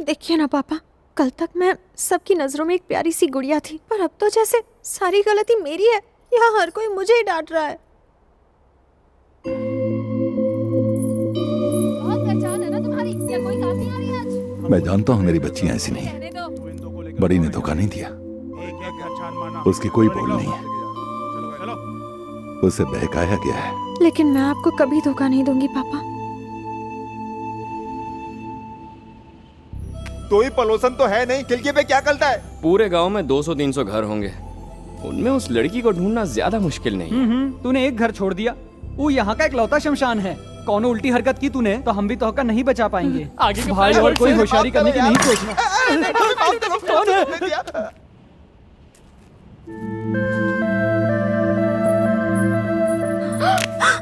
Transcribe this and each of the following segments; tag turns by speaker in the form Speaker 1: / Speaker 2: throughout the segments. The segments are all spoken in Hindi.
Speaker 1: देखिए ना पापा, कल तक मैं सबकी नजरों में एक प्यारी सी गुड़िया थी, पर अब तो जैसे सारी गलती मेरी है। यहाँ हर कोई मुझे ही डांट रहा है।
Speaker 2: बहुत पहचान है ना तुम्हारी, या कोई काम नहीं आ रही आज?
Speaker 3: मैं जानता हूँ मेरी बच्चियां ऐसी नहीं है। बड़ी ने धोखा नहीं दिया, उसकी कोई भूल नहीं है, उसे बहकाया गया है।
Speaker 1: लेकिन मैं आपको कभी धोखा नहीं दूंगी पापा।
Speaker 4: तो ही पलोसन तो है नहीं, खिड़की पे क्या करता है?
Speaker 5: पूरे गांव में 200-300 घर होंगे, उनमें उस लड़की को ढूंढना ज्यादा मुश्किल नहीं।
Speaker 6: तूने एक घर छोड़ दिया, वो यहाँ का इकलौता शमशान है। कौन उल्टी हरकत की तूने तो हम भी तोहका नहीं बचा पाएंगे। आगे भाई और कोई होशियारी करने की नहीं सोचना। कौन है?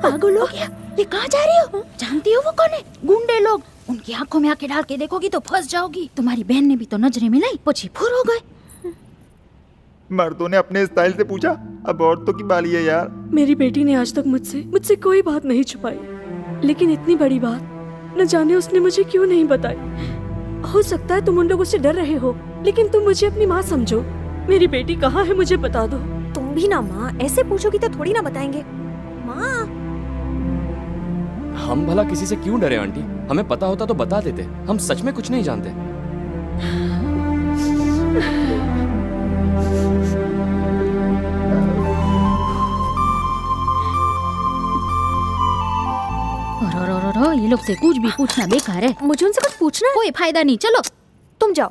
Speaker 2: पागल हो गया, ये कहाँ जा रही हो? जानती हो वो कौन है? गुंडे लोग। उनकी आंखों में आके डाल के देखोगी तो फंस जाओगी। तुम्हारी बहन ने भी तो नजरें मिलाई, पछी फुर हो गए।
Speaker 4: मर्दों ने अपने स्टाइल से पूछा, अब औरतों की बारी है यार।
Speaker 7: मेरी बेटी ने आज तक मुझसे कोई बात नहीं छुपाई, लेकिन इतनी बड़ी बात न जाने उसने मुझे क्यों नहीं बताई। हो सकता है तुम उन लोगों से डर रहे हो, लेकिन तुम मुझे अपनी माँ समझो। मेरी बेटी कहाँ है मुझे बता दो।
Speaker 1: तुम भी ना माँ, ऐसे पूछोगी तो थोड़ी ना बताएंगे। माँ,
Speaker 5: हम भला किसी से क्यों डरे आंटी? हमें पता होता तो बता देते। हम सच में कुछ नहीं जानते।
Speaker 2: ये लोग से कुछ भी पूछना बेकार है।
Speaker 1: मुझे उनसे कुछ पूछना है?
Speaker 2: कोई फायदा नहीं, चलो
Speaker 1: तुम जाओ।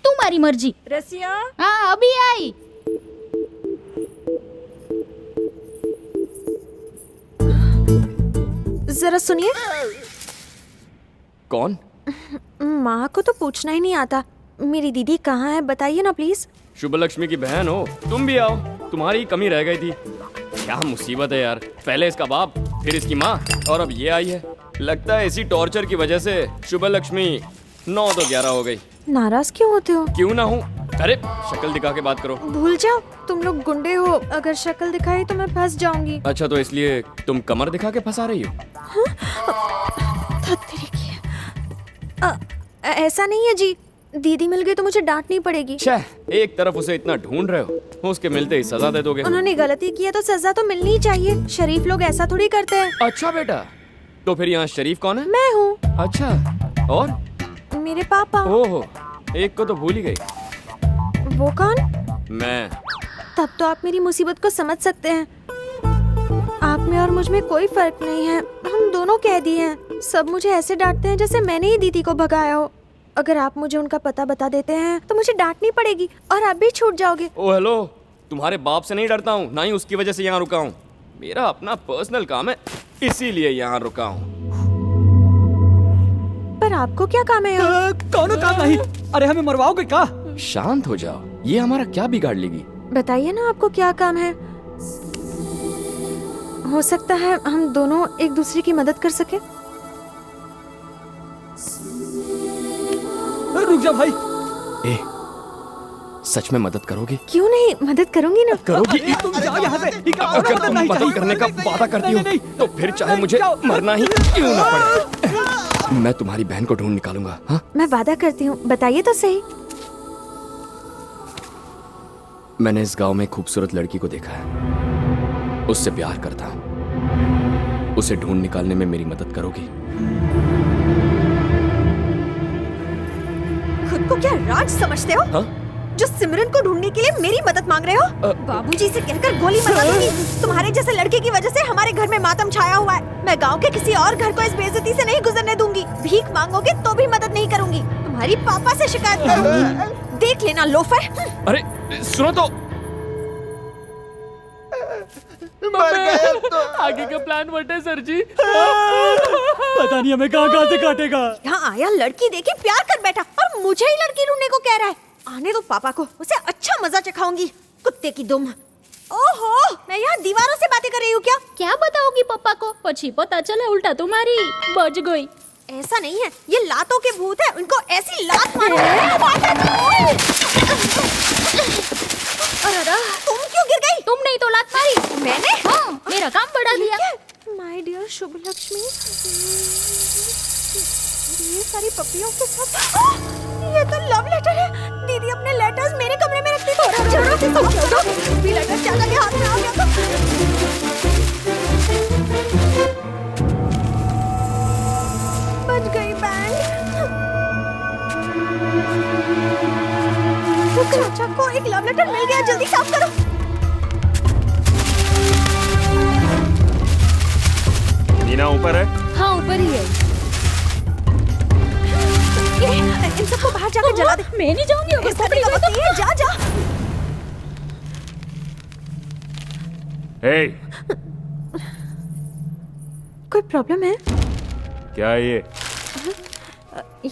Speaker 2: तुम्हारी मर्जी।
Speaker 7: रसिया,
Speaker 2: हाँ अभी आई।
Speaker 1: जरा सुनिए।
Speaker 5: कौन?
Speaker 1: माँ को तो पूछना ही नहीं आता। मेरी दीदी कहाँ है बताइए ना प्लीज।
Speaker 5: शुभ लक्ष्मी की बहन हो, तुम भी आओ। तुम्हारी कमी रह गई थी। क्या मुसीबत है यार, पहले इसका बाप, फिर इसकी माँ, और अब ये आई है। लगता है इसी टॉर्चर की वजह से शुभ लक्ष्मी 9 तो 11 हो गई।
Speaker 1: नाराज क्यों होते हो?
Speaker 5: क्यों ना हूँ? अरे शक्ल दिखा के बात करो।
Speaker 1: भूल जाओ, तुम लोग गुंडे हो। अगर शक्ल दिखाई तो मैं फंस जाऊंगी।
Speaker 5: अच्छा, तो इसलिए तुम कमर दिखा के फंसा रही हो?
Speaker 1: ऐसा नहीं है जी, दीदी मिल गई तो मुझे डांटनी पड़ेगी।
Speaker 5: छह, एक तरफ उसे इतना ढूंढ रहे हो, उसके मिलते ही सजा दे दोगे।
Speaker 1: उन्होंने गलती की है तो सजा तो मिलनी ही चाहिए। शरीफ लोग ऐसा थोड़ी करते हैं।
Speaker 5: अच्छा बेटा, तो फिर यहाँ शरीफ कौन है?
Speaker 1: मैं हूँ।
Speaker 5: अच्छा, और?
Speaker 1: मेरे पापा।
Speaker 5: ओहो, एक को तो भूल ही गई।
Speaker 1: वो कौन?
Speaker 5: मैं।
Speaker 1: तब तो आप मेरी मुसीबत को समझ सकते हैं। आप में और मुझ में कोई फर्क नहीं है, हम दोनों कैदी हैं। सब मुझे ऐसे डांटते हैं जैसे मैंने ही दीदी को भगाया हो। अगर आप मुझे उनका पता बता देते हैं तो मुझे डांटनी पड़ेगी और आप भी छूट जाओगे।
Speaker 5: ओ हेलो, तुम्हारे बाप से नहीं डरता हूँ, ना ही उसकी वजह से यहाँ रुका हूँ। मेरा अपना पर्सनल काम है, इसीलिए यहाँ रुका हूँ।
Speaker 1: पर आपको क्या काम है?
Speaker 6: कौन काम नहीं? अरे हमें मरवाओगे क्या?
Speaker 5: शांत हो जाओ, ये हमारा क्या बिगाड़ लेगी?
Speaker 1: बताइए ना आपको क्या काम है। हो सकता है हम दोनों एक दूसरे की मदद कर सके।
Speaker 6: रुक जा भाई।
Speaker 5: ए, सच में मदद करोगी?
Speaker 1: क्यों नहीं, मदद करूंगी ना।
Speaker 5: करोगी?
Speaker 6: तुम जाओ यहाँ से।
Speaker 5: अगर तुम मदद करने का वादा करती हो तो फिर चाहे मुझे मरना ही क्यों ना पड़े, मैं तुम्हारी बहन को ढूंढ निकालूंगा। हाँ?
Speaker 1: मैं वादा करती हूँ, बताइए तो सही।
Speaker 5: मैंने इस गांव में एक खूबसूरत लड़की को देखा है, उससे प्यार करता हूँ। उसे ढूंढ निकालने में मेरी मदद करोगी?
Speaker 1: खुद को क्या राज समझते हो?
Speaker 5: हाँ?
Speaker 1: जो सिमरन को ढूंढने के लिए मेरी मदद मांग रहे हो? बाबूजी से कहकर गोली मरवा दूंगी। तुम्हारे जैसे लड़के की वजह से हमारे घर में मातम छाया हुआ है। मैं गांव के किसी और घर को इस बेइज्जती से नहीं गुजरने दूंगी। भीख मांगोगे तो भी मदद नहीं करूंगी। तुम्हारी पापा से शिकायत करूंगी। देख लेना लोफर।
Speaker 5: अरे सुनो तो।
Speaker 4: मर गए तो।
Speaker 6: आगे का प्लान व्हाट है सर जी? पता नहीं हमें कहाँ से काटेगा।
Speaker 1: यहाँ आया लड़की देखे प्यार कर बैठा और मुझे ही लड़की ढूंढने को कह रहा है। आने दो पापा को, उसे अच्छा मजा चखाऊंगी। कुत्ते की दुम। ओहो, मैं यहाँ दीवारों से बातें कर रही हूँ क्या?
Speaker 2: क्या बताओगी पापा को? पछी पता चला उल्टा तुम्हारी बच गई।
Speaker 1: ऐसा नहीं है, ये लातों के भूत है। उनको ऐसी लात मारो। अरे तुम क्यों गिर गई?
Speaker 2: तुमने ही तो लात मारी।
Speaker 1: मैंने?
Speaker 2: हाँ, मेरा काम बढ़ा दिया।
Speaker 1: माय डियर शुभ लक्ष्मी, ये सारी पप्पियों के साथ। ये तो लव लेटर है। दीदी अपने लेटर्स मेरे कमरे में रखती थी। जरूर से समझो तो भी लेटर चाचा के हाथ में आ गया तो बच गई बैंड। चाचा को एक लव लेटर मिल गया, जल्दी साफ करो।
Speaker 8: मीना ऊपर है?
Speaker 2: हाँ ऊपर ही है।
Speaker 1: इन सबको बाहर जाकर जला दे।
Speaker 2: मैं नहीं जाऊंगी अगर
Speaker 1: पकड़ी गई तो ये जा जा।
Speaker 8: हे,
Speaker 1: कोई प्रॉब्लम है?
Speaker 8: क्या है ये?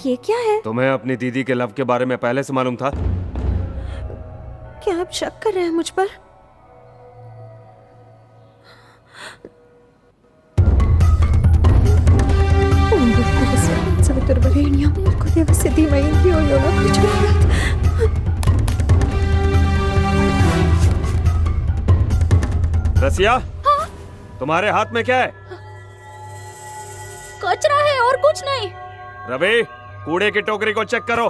Speaker 1: ये क्या है?
Speaker 8: तुम्हें अपनी दीदी के लव के बारे में पहले से मालूम था?
Speaker 1: क्या आप शक कर रहे हैं मुझ पर?
Speaker 8: रसिया, तुम्हारे हाथ में क्या है?
Speaker 2: कचरा है और कुछ नहीं।
Speaker 8: रवि, कूड़े की टोकरी को चेक करो।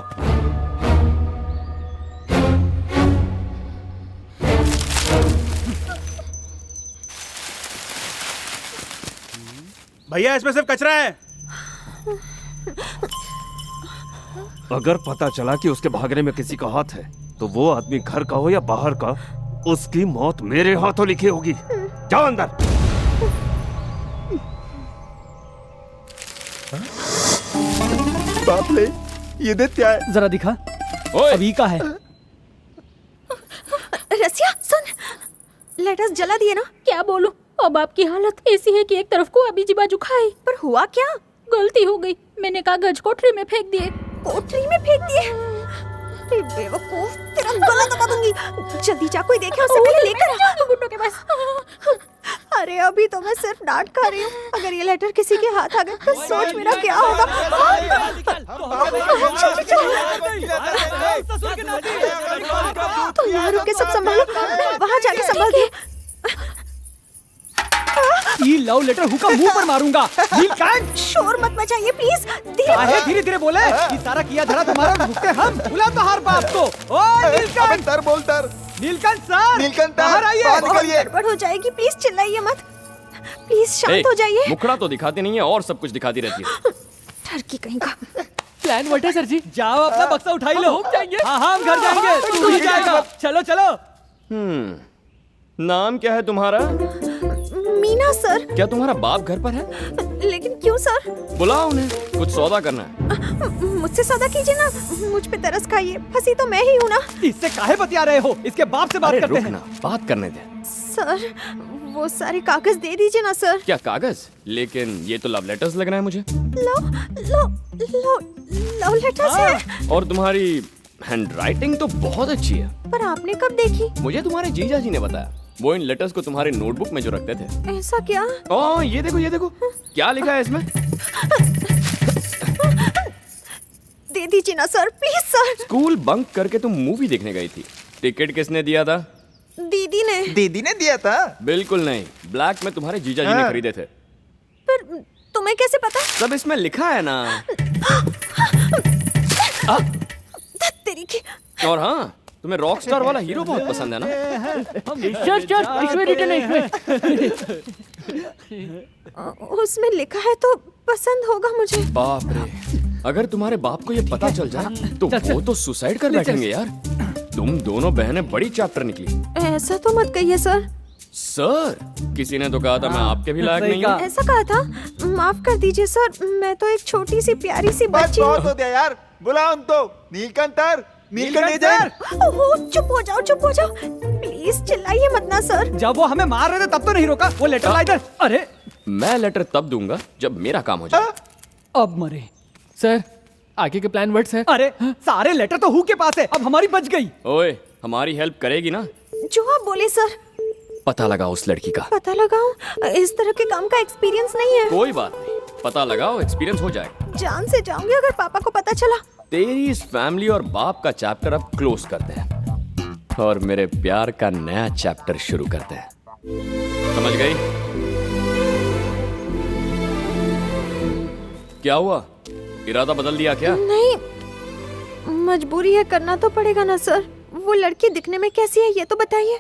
Speaker 9: भैया इसमें सिर्फ कचरा है।
Speaker 8: अगर पता चला कि उसके भागने में किसी का हाथ है तो वो आदमी घर का हो या बाहर का, उसकी मौत मेरे हाथों लिखी होगी। जाओ अंदर।
Speaker 4: बाप ले, ये दे क्या है?
Speaker 6: जरा दिखा।
Speaker 5: ओए,
Speaker 6: अभी का है।
Speaker 1: रसिया सुन, लेटर्स जला दिए ना?
Speaker 7: क्या बोलूं, अब आपकी हालत ऐसी है कि एक तरफ को अभी जी बाजू खाई।
Speaker 1: पर हुआ क्या?
Speaker 7: गलती हो गई, मैंने कागज कोठरी में फेंक दिए।
Speaker 1: कोठरी में फेंक दिए? अरे बेवकूफ, तेरा गला दबा दूंगी। जल्दी जा, कोई देखे उससे पहले लेकर आ।
Speaker 7: गुड्डो के पास।
Speaker 1: अरे अभी तो मैं सिर्फ डांट खा रही हूँ। अगर ये लेटर किसी के हाथ आ गए तो सोच मेरा क्या होगा। तुम यहाँ रुक के सब संभालो, मैं वहाँ जाके संभालती हूँ।
Speaker 6: ये लव लेटर हुका मुंह पर मारूंगा। नीलकंठ,
Speaker 1: शोर मत मचाइए प्लीज।
Speaker 6: धीरे धीरे बोले। ये सारा किया धरा तुम्हारा भुगते हम। बुला तो हर बाप को। ओए नीलकंठ,
Speaker 4: सर बोल सर।
Speaker 6: नीलकंठ सर,
Speaker 4: नीलकंठ
Speaker 6: बाहर आइए।
Speaker 4: बाहर
Speaker 1: बहुत
Speaker 4: निकलिए।
Speaker 1: गड़बड़ हो जाएगी, प्लीज चिल्लाइए मत। प्लीज शांत हो जाइए।
Speaker 5: मुखड़ा तो दिखाती नहीं है और सब कुछ दिखाती रहती है।
Speaker 1: ठरकी कहीं का।
Speaker 6: प्लान व्हाट है सर जी? जाओ अपना बक्सा उठाई लो। हाँ हाँ हम घर जाएंगे, तू ही जाएगा। चलो चलो।
Speaker 5: नाम क्या है तुम्हारा?
Speaker 1: मीना सर।
Speaker 5: क्या तुम्हारा बाप घर पर है?
Speaker 1: लेकिन क्यों सर?
Speaker 5: बुलाओ उन्हें, कुछ सौदा करना है।
Speaker 1: मुझसे सौदा कीजिए ना, मुझ पे तरस खाइए। फंसी तो मैं ही हूँ ना।
Speaker 6: इससे काहे बतिया रहे हो? इसके बाप से बात
Speaker 5: अरे
Speaker 6: करते
Speaker 5: रुक
Speaker 6: हैं।
Speaker 5: ना, बात करने दे।
Speaker 1: सर वो सारे कागज दे दीजिए ना सर।
Speaker 5: क्या कागज? लेकिन ये तो लव लेटर्स लग रहे हैं मुझे।
Speaker 1: लव लेटर्स है।
Speaker 5: और तुम्हारी हैंडराइटिंग तो बहुत अच्छी है।
Speaker 1: पर आपने कब देखी?
Speaker 5: मुझे तुम्हारे जीजा जी ने बताया। वो इन लेटर्स को तुम्हारे नोटबुक में जो रखते थे।
Speaker 1: ऐसा क्या?
Speaker 5: ओ ये देखो ये देखो, क्या लिखा है इसमें?
Speaker 1: दे दीजिए ना sir, please sir.
Speaker 5: School bunk करके तुम मूवी देखने गई थी। टिकट किसने दिया था?
Speaker 1: दीदी ने।
Speaker 4: दीदी ने दिया था?
Speaker 5: बिल्कुल नहीं, ब्लैक में तुम्हारे जीजा जी ने खरीदे थे।
Speaker 1: पर तुम्हें कैसे पता?
Speaker 5: सब इसमें लिखा है ना।
Speaker 1: तेरी की।
Speaker 5: और हाँ, तुम्हें रॉकस्टार वाला हीरो बहुत पसंद है ना?
Speaker 1: उसमें लिखा है तो पसंद होगा मुझे।
Speaker 5: बाप रे, अगर तुम्हारे बाप को ये पता चल जाए तो वो तो सुसाइड कर बैठेंगे यार। तुम दोनों बहनें बड़ी चैप्टर निकली।
Speaker 1: ऐसा तो मत कहिए सर।
Speaker 5: सर, किसी ने तो कहा था मैं आपके भी लायक नहीं हूँ।
Speaker 1: ऐसा कहा था? माफ कर दीजिए सर, मैं तो एक छोटी सी प्यारी सी
Speaker 4: बस
Speaker 1: बच्ची
Speaker 4: बहुत हो गया यार, बुलाओ हम तो। नीलकंठ नीलकंठ।
Speaker 1: ओहो, चुप हो जाओ प्लीज, चिल्लाइए मत ना सर।
Speaker 6: जब वो हमें मार रहे थे तब तो नहीं रोका। वो लेटर ला इधर। अरे
Speaker 5: मैं लेटर तब दूंगा जब मेरा काम हो जाए।
Speaker 6: अब मरे
Speaker 10: सर, आगे के प्लान वर्ड्स हैं।
Speaker 6: अरे सारे लेटर तो हु के पास है, अब हमारी बच गई।
Speaker 5: ओए, हमारी हेल्प करेगी ना?
Speaker 1: जो आप बोले सर।
Speaker 5: पता लगाओ उस लड़की का।
Speaker 1: पता लगाऊं? इस तरह के काम का एक्सपीरियंस नहीं है।
Speaker 5: कोई बात नहीं, पता लगाओ, एक्सपीरियंस हो जाएगा।
Speaker 1: जान से जाऊंगी अगर पापा को पता चला।
Speaker 5: तेरी इस फैमिली और बाप का चैप्टर अब क्लोज करते हैं और मेरे प्यार का नया चैप्टर शुरू करते हैं। समझ गई? क्या हुआ? इरादा बदल दिया क्या?
Speaker 1: नहीं, मजबूरी है, करना तो पड़ेगा ना सर। वो लड़की दिखने में कैसी है ये तो बताइए।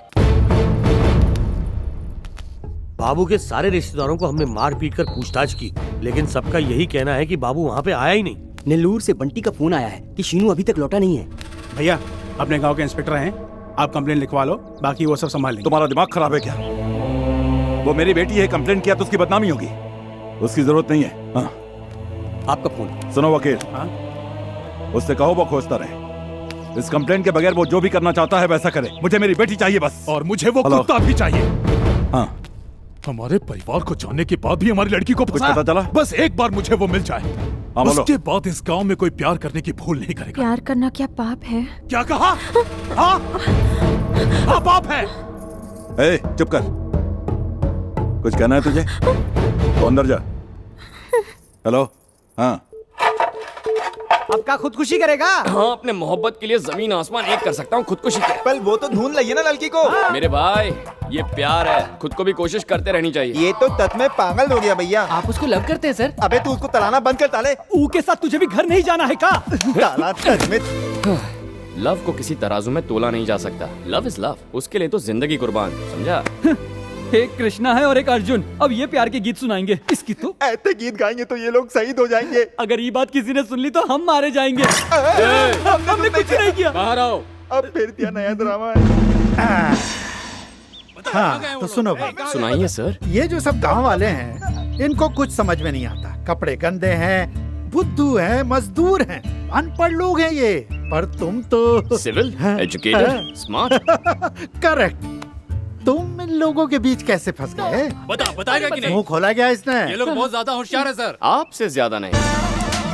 Speaker 9: बाबू के सारे रिश्तेदारों को हमने मार पीट कर पूछताछ की, लेकिन सबका यही कहना है कि बाबू वहाँ पे आया ही नहीं।
Speaker 11: नेल्लूर से बंटी का फोन आया है कि शीनू अभी तक लौटा नहीं है।
Speaker 12: भैया अपने गांव के इंस्पेक्टर हैं, आप कंप्लेन लिखवा लो, बाकी वो सब संभाल लेंगे।
Speaker 3: तुम्हारा दिमाग खराब है क्या? वो मेरी बेटी है, कंप्लेन किया तो उसकी बदनामी होगी। उसकी जरूरत नहीं है। हाँ।
Speaker 11: आपका फोन।
Speaker 3: सुनो वकील, उससे कहो वो खोजता रहे। इस कंप्लेन के बगैर वो जो भी करना चाहता है वैसा करे। मुझे मेरी बेटी चाहिए बस।
Speaker 13: और मुझे वो कुत्ता भी चाहिए।
Speaker 3: हाँ।
Speaker 13: हमारे परिवार को जानने के बाद भी हमारी लड़की को
Speaker 3: कुछ पता चला?
Speaker 13: बस एक बार मुझे वो मिल जाए, उसके बाद इस गांव में कोई प्यार करने की भूल नहीं करेगा।
Speaker 1: प्यार करना क्या पाप है?
Speaker 13: क्या कहा? हाँ? हाँ पाप है।
Speaker 3: ए, चुप कर। कुछ कहना है तुझे तो अंदर जा। हेलो। हाँ।
Speaker 6: अब क्या खुदकुशी करेगा?
Speaker 5: हाँ, अपने मोहब्बत के लिए जमीन आसमान एक कर सकता हूँ, खुदकुशी क्या?
Speaker 4: पल वो तो ढूंढ लाइए ना लड़की को।
Speaker 5: मेरे भाई, ये प्यार है, खुद को भी कोशिश करते रहनी चाहिए।
Speaker 4: ये तो तत में पागल हो गया भैया।
Speaker 10: आप उसको लव करते हैं सर?
Speaker 4: अबे तू उसको तलाना बंद कर ताले।
Speaker 6: ऊ के साथ तुझे भी घर नहीं जाना है का?
Speaker 4: ताला तत में।
Speaker 5: लव को किसी तराजू में तोला नहीं जा सकता। लव इज लव, उसके लिए तो जिंदगी कुर्बान, समझा?
Speaker 6: एक कृष्णा है और एक अर्जुन। अब ये प्यार के गीत सुनाएंगे इसकी तो।
Speaker 4: ऐसे गीत गाएंगे तो ये लोग शहीद हो जाएंगे।
Speaker 6: अगर ये बात किसी ने सुन ली तो हम मारे जाएंगे। हमने कुछ नहीं किया।
Speaker 5: बाहर आओ।
Speaker 4: अब फिर क्या नया ड्रामा है?
Speaker 14: हाँ तो सुनो भाई,
Speaker 5: सुनाइए सर।
Speaker 14: ये जो सब गांव वाले हैं इनको कुछ समझ में नहीं आता। कपड़े गंदे हैं, बुद्धू हैं, मजदूर हैं, अनपढ़ लोग हैं ये। पर तुम तो
Speaker 5: सिविल, एजुकेटेड, स्मार्ट।
Speaker 14: करेक्ट। तुम इन लोगों के बीच कैसे फंस गए?
Speaker 10: बताएगा कि नहीं?
Speaker 14: मुंह खोला गया इसने।
Speaker 10: ये लोग बहुत ज्यादा होशियार है सर।
Speaker 5: आपसे ज्यादा नहीं।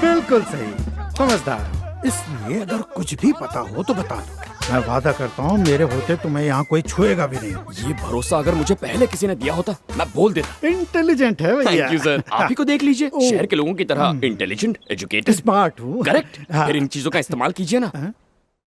Speaker 14: बिल्कुल सही, समझदार। इसलिए अगर कुछ भी पता हो तो बता दो। मैं वादा करता हूँ मेरे होते तुम्हें यहाँ कोई छुएगा भी नहीं।
Speaker 5: ये भरोसा अगर मुझे पहले किसी ने दिया होता मैं बोल देता।
Speaker 14: इंटेलिजेंट है भैया।
Speaker 5: Thank you sir. आप ही को देख लीजिए, शहर के लोगों की तरह इंटेलिजेंट, एजुकेटेड,
Speaker 14: स्मार्ट हूँ।
Speaker 5: करेक्ट। फिर इन चीजों का इस्तेमाल कीजिए ना।